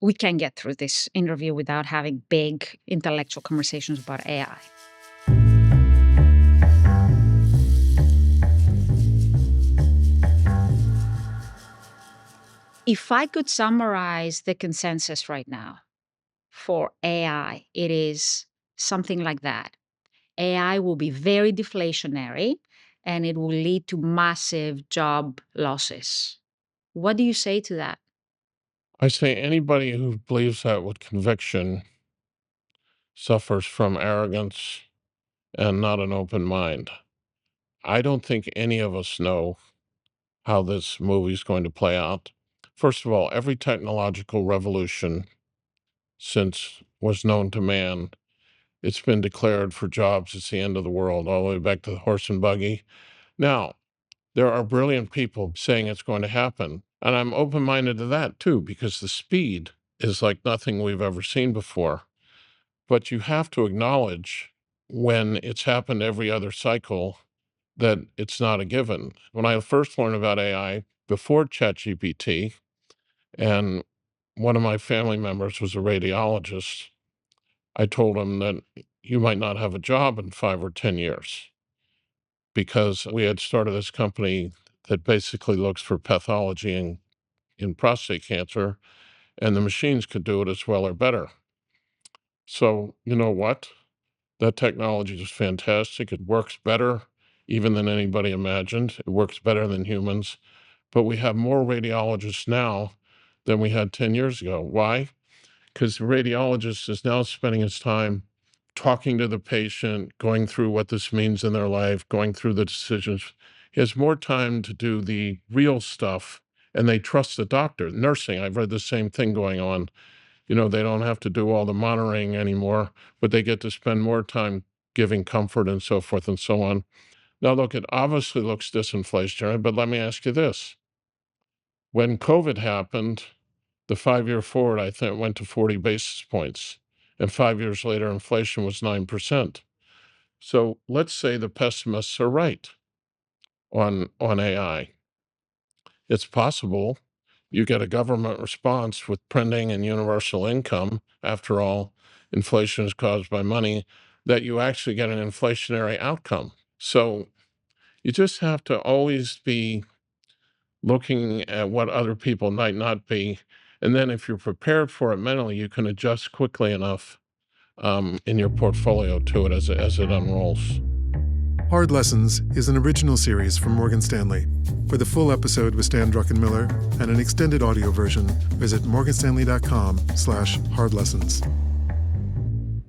we can't get through this interview without having big intellectual conversations about AI. If I could summarize the consensus right now for AI, it is something like that. AI will be very deflationary and it will lead to massive job losses. What do you say to that? I say anybody who believes that with conviction suffers from arrogance and not an open mind. I don't think any of us know how this movie is going to play out. First of all, every technological revolution since was known to man, it's been declared for jobs, it's the end of the world, all the way back to the horse and buggy. Now, there are brilliant people saying it's going to happen. And I'm open minded to that too, because the speed is like nothing we've ever seen before. But you have to acknowledge when it's happened every other cycle that it's not a given. When I first learned about AI before ChatGPT, and one of my family members was a radiologist, I told him that you might not have a job in 5 or 10 years because we had started this company that basically looks for pathology in prostate cancer, and the machines could do it as well or better. So, you know what? That technology is fantastic. It works better even than anybody imagined. It works better than humans. But we have more radiologists now than we had 10 years ago. Why? Because the radiologist is now spending his time talking to the patient, going through what this means in their life, going through the decisions. He has more time to do the real stuff, and they trust the doctor. Nursing, I've read the same thing going on. You know, they don't have to do all the monitoring anymore, but they get to spend more time giving comfort and so forth and so on. Now, look, it obviously looks disinflationary, but let me ask you this. When COVID happened, the 5-year forward, I think, went to 40 basis points. And 5 years later, inflation was 9%. So let's say the pessimists are right on AI. It's possible you get a government response with printing and universal income. After all, inflation is caused by money, that you actually get an inflationary outcome. So you just have to always be looking at what other people might not be. And then if you're prepared for it mentally, you can adjust quickly enough in your portfolio to it as it unrolls. Hard Lessons is an original series from Morgan Stanley. For the full episode with Stan Druckenmiller and an extended audio version, visit morganstanley.com/hardlessons.